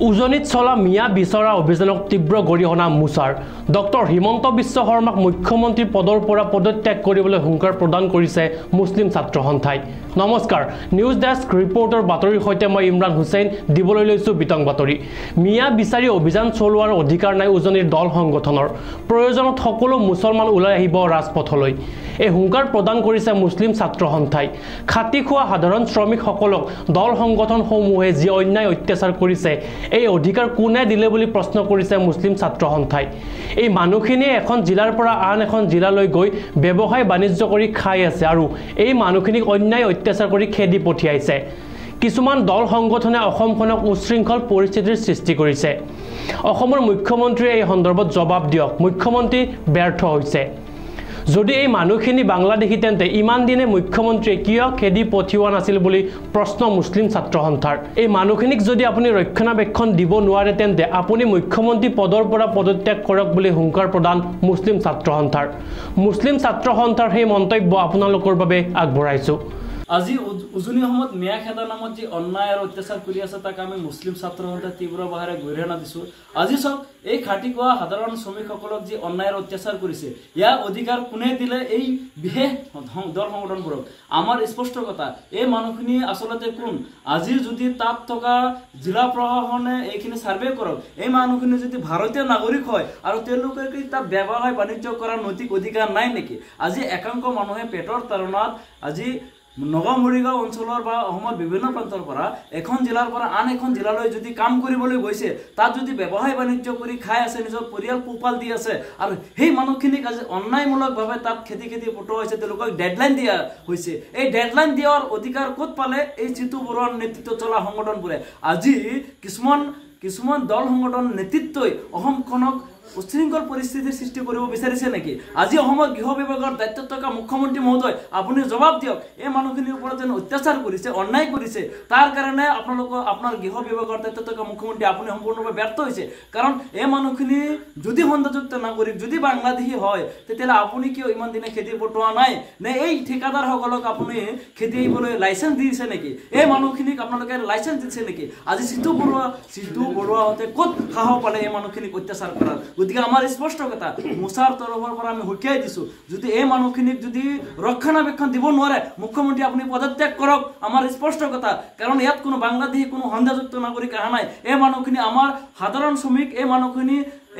উজনিত চলা মিয়া বিচৰা অভিযানক তীব্ৰ গৰিহণা মুছাৰ ডক্টৰ হিমন্ত বিশ্ব শৰ্মাক মুখ্যমন্ত্ৰী পদৰ পৰা পদত্যাগ কৰিবলৈ হুংকাৰ প্ৰদান কৰিছে মুছলিম ছাত্ৰ সন্থাই। নমস্কাৰ, নিউজ ডেস্ক ৰিপৰ্টৰ বাতৰিৰ সৈতে মই ইমৰান হুছেইন দিবলৈ লৈছোঁ বিতং বাতৰি। মিয়া বিচাৰি অভিযান চলোৱাৰ অধিকাৰ নাই উজনিৰ দল সংগঠনৰ, প্ৰয়োজনত সকলো মুছলমান ওলাই আহিব ৰাজপথলৈ। এই হুংকাৰ প্ৰদান কৰিছে মুছলিম ছাত্ৰ সন্থাই। খাটি খোৱা সাধাৰণ শ্ৰমিকসকলক দল সংগঠনসমূহে যি অন্যায় অত্যাচাৰ কৰিছে এই অধিকাৰ কোনে দিলে বুলি প্ৰশ্ন কৰিছে মুছলিম ছাত্ৰ সন্থাই। এই মানুহখিনিয়ে এখন জিলাৰ পৰা আন এখন জিলালৈ গৈ ব্যৱসায় বাণিজ্য কৰি খাই আছে আৰু এই মানুহখিনিক অন্যায় অত্যাচাৰ কৰি খেদি পঠিয়াইছে। কিছুমান দল সংগঠনে অসমখনক উচ্ছৃংখল পৰিস্থিতিৰ সৃষ্টি কৰিছে। অসমৰ মুখ্যমন্ত্ৰীয়ে এই সন্দৰ্ভত জবাব দিয়ক। মুখ্যমন্ত্ৰী ব্যৰ্থ হৈছে। যদি এই মানুহখিনি বাংলাদেশী তেন্তে ইমান দিনে মুখ্যমন্ত্ৰীয়ে কিয় খেদি পঠিওৱা নাছিল বুলি প্ৰশ্ন মুছলিম ছাত্ৰ সন্থাৰ। এই মানুহখিনিক যদি আপুনি ৰক্ষণাবেক্ষণ দিব নোৱাৰে তেন্তে আপুনি মুখ্যমন্ত্ৰী পদৰ পৰা পদত্যাগ কৰক বুলি হুংকাৰ প্ৰদান মুছলিম ছাত্ৰ সন্থাৰ। মুছলিম ছাত্ৰ সন্থাৰ সেই মন্তব্য আপোনালোকৰ বাবে আগবঢ়াইছোঁ। আজি উজনি অসমত মিয়া খেদা নামত যি অন্যায় আৰু অত্যাচাৰ কৰি আছে তাক আমি মুছলিম ছাত্ৰ সন্থাই তীব্ৰ ভাষাৰে গৰিহণা দিছোঁ। আজি চাওক, এই খাটি খোৱা সাধাৰণ শ্ৰমিকসকলক যি অন্যায় আৰু অত্যাচাৰ কৰিছে ইয়াৰ অধিকাৰ কোনে দিলে? এই বিশেষ দল সংগঠনবোৰক। আমাৰ স্পষ্ট কথা, এই মানুহখিনি আচলতে কোন? আজি যদি তাত থকা জিলা প্ৰশাসনে এইখিনি ছাৰ্ভে কৰক, এই মানুহখিনি যদি ভাৰতীয় নাগৰিক হয় আৰু তেওঁলোকে কি তাত ব্যৱসায় বাণিজ্য কৰাৰ নৈতিক অধিকাৰ নাই নেকি? আজি একাংশ মানুহে পেটৰ তাৰণাত আজি নগাঁও মৰিগাঁও অঞ্চলৰ বা অসমৰ বিভিন্ন প্ৰান্তৰ পৰা এখন জিলাৰ পৰা আন এখন জিলালৈ যদি কাম কৰিবলৈ গৈছে, তাত যদি ব্যৱসায় বাণিজ্য কৰি খাই আছে, নিজৰ পৰিয়াল পোহপাল দি আছে, আৰু সেই মানুহখিনিক আজি অন্যায়মূলকভাৱে তাত খেদি পঠোৱা হৈছে, তেওঁলোকক ডেডলাইন দিয়া হৈছে। এই ডেডলাইন দিয়াৰ অধিকাৰ ক'ত পালে? এই জিতু বৰুৱাৰ নেতৃত্বত চলা সংগঠনবোৰে। আজি কিছুমান দল সংগঠন নেতৃত্বই অসমখনক উচ্ছৃংখল পৰিস্থিতিৰ সৃষ্টি কৰিব বিচাৰিছে নেকি? আজি অসমৰ গৃহ বিভাগৰ দায়িত্বত থকা মুখ্যমন্ত্ৰী মহোদয়, আপুনি জবাব দিয়ক। এই মানুহখিনিৰ ওপৰত যেন অত্যাচাৰ কৰিছে, অন্যায় কৰিছে, তাৰ কাৰণে আপোনাৰ গৃহ বিভাগৰ দায়িত্বত থকা মুখ্যমন্ত্ৰী আপুনি সম্পূৰ্ণভাৱে ব্যৰ্থ হৈছে। কাৰণ এই মানুহখিনি যদি সন্দেহযুক্ত নাগৰিক, যদি বাংলাদেশী হয়, তেতিয়াহ'লে আপুনি কিয় ইমান দিনে খেদি পঠোৱা নাই? নে এই ঠিকাদাৰসকলক আপুনি খেদি আহিবলৈ লাইচেঞ্চ দিছে নেকি? এই মানুহখিনিক আপোনালোকে লাইচেঞ্চ দিছে নেকি? আজি জিতু বৰুৱাহঁতে ক'ত সাহস পালে এই মানুহখিনিক অত্যাচাৰ কৰাৰ? গতিকে আমাৰ স্পষ্ট কথা, মুছাৰ তৰফৰ পৰা আমি সকীয়াই দিছোঁ, যদি এই মানুহখিনিক যদি ৰক্ষণাবেক্ষণ দিব নোৱাৰে, মুখ্যমন্ত্ৰী আপুনি পদত্যাগ কৰক। আমাৰ স্পষ্ট কথা, কাৰণ ইয়াত কোনো বাংলাদেশী কোনো সন্দেহযুক্ত নাগৰিক অহা নাই। এই মানুহখিনি আমাৰ সাধাৰণ শ্ৰমিক।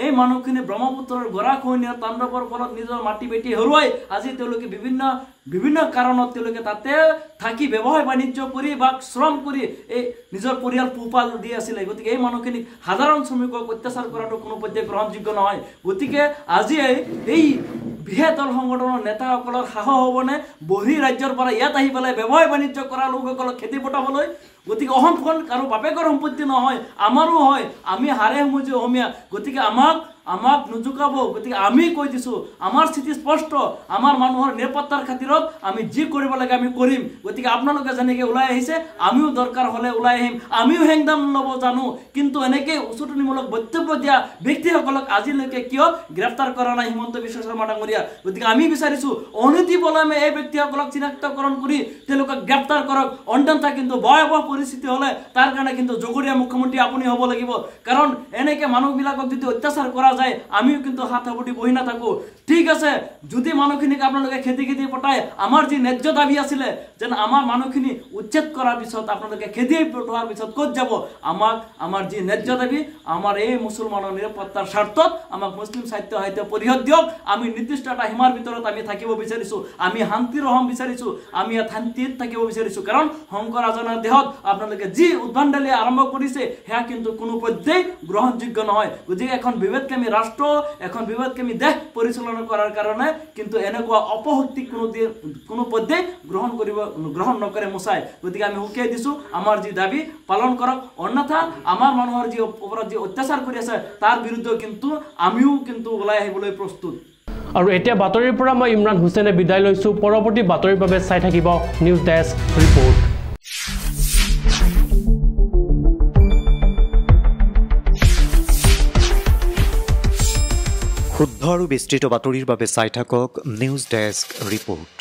এই মানুহখিনি ব্ৰহ্মপুত্ৰৰ গৰাখহনীয়াৰ তাণ্ডৱৰ ফলত নিজৰ মাটি বেটি হেৰুৱাই আজি তেওঁলোকে বিভিন্ন কাৰণত তেওঁলোকে তাতে থাকি ব্যৱসায় বাণিজ্য কৰি বা শ্ৰম কৰি এই নিজৰ পৰিয়াল পোহপাল দি আছিলে। গতিকে এই মানুহখিনিক সাধাৰণ শ্ৰমিকক অত্যাচাৰ কৰাটো কোনো পৰ্যায়ে গ্ৰহণযোগ্য নহয়। গতিকে আজি এই বৃহৎ দল সংগঠনৰ নেতাসকলৰ সাহস হ'বনে বহি ৰাজ্যৰ পৰা ইয়াত আহি পেলাই ব্যৱসায় বাণিজ্য কৰা লোকসকলক খেদি পঠাবলৈ? গতিকে অসমখন কাৰো বাপেকৰ সম্পত্তি নহয়, আমাৰো হয়। আমি হাৰে সমুজি অসমীয়া, গতিকে আমাক নুজুকাব। গতিকে আমি কৈ দিছোঁ, আমাৰ স্থিতি স্পষ্ট। আমাৰ মানুহৰ নিৰাপত্তাৰ খাতিৰত আমি যি কৰিব লাগে আমি কৰিম। গতিকে আপোনালোকে যেনেকৈ ওলাই আহিছে, আমিও দৰকাৰ হ'লে ওলাই আহিম, আমিও হেংদাম ল'ব জানো। কিন্তু এনেকৈ উচতনিমূলক বক্তব্য দিয়া ব্যক্তিসকলক আজিলৈকে কিয় গ্ৰেপ্তাৰ কৰা নাই হিমন্ত বিশ্ব শৰ্মা ডাঙৰীয়া? গতিকে আমি বিচাৰিছোঁ অনতি পলমে এই ব্যক্তিসকলক চিনাক্তকৰণ কৰি তেওঁলোকক গ্ৰেপ্তাৰ কৰক। অন্যথা কিন্তু ভয়াৱহ পৰিস্থিতি হ'লে তাৰ কাৰণে কিন্তু জগৰীয়া মুখ্যমন্ত্ৰী আপুনি হ'ব লাগিব। কাৰণ এনেকৈ মানুহবিলাকক যদি অত্যাচাৰ কৰা যায়, আমিও কিন্তু হাত সাবটি বহি নাথাকোঁ। ঠিক আছে, যদি মানুহখিনিক আপোনালোকে খেদি পঠাই, আমাৰ যি ন্যায্য দাবী আছিলে যেন আমাৰ মানুহখিনি উচ্ছেদ কৰাৰ পিছত আপোনালোকে খেদি পঠোৱাৰ পিছত ক'ত যাব? আমাৰ যি ন্যায্য দাবী, আমাৰ এই মুছলমানৰ নিৰাপত্তাৰ স্বাৰ্থত আমাক মুছলিম সাহিত্য পৰিষদ দিয়ক। আমি নিৰ্দিষ্ট এটা সীমাৰ ভিতৰত আমি থাকিব বিচাৰিছোঁ। আমি শান্তিৰ অসম বিচাৰিছোঁ। আমি ইয়াত শান্তিত থাকিব বিচাৰিছোঁ। কাৰণ শংকৰ ৰাজনৰ দেহত আপোনালোকে যি উদ্ভণ্ডালি আৰম্ভ কৰিছে সেয়া কিন্তু কোনো পৰ্যায়ে গ্ৰহণযোগ্য নহয়। গতিকে এখন বিভেদকামী ৰাষ্ট্ৰ, এখন বিভেদকামী দেশ পৰিচালনা কৰাৰ কাৰণে কিন্তু এনেকুৱা অপশক্তি কোনো পৰ্যায়ে গ্ৰহণ নকৰে মুছাই। গতিকে আমি সকীয়াই দিছোঁ, আমাৰ যি দাবী পালন কৰক। অন্যথা আমাৰ মানুহৰ যি ওপৰত যি অত্যাচাৰ কৰি আছে তাৰ বিৰুদ্ধে কিন্তু আমিও কিন্তু ওলাই আহিবলৈ প্ৰস্তুত। আৰু এতিয়া বাতৰিৰ পৰা মই ইমৰান হুছেইনে বিদায় লৈছোঁ। পৰৱৰ্তী বাতৰিৰ বাবে চাই থাকিব নিউজ ডেস্ক ৰিপৰ্ট। শুদ্ধ আৰু বিস্তৃত বাতৰিৰ বাবে চাই থাকক নিউজ ডেস্ক ৰিপৰ্ট।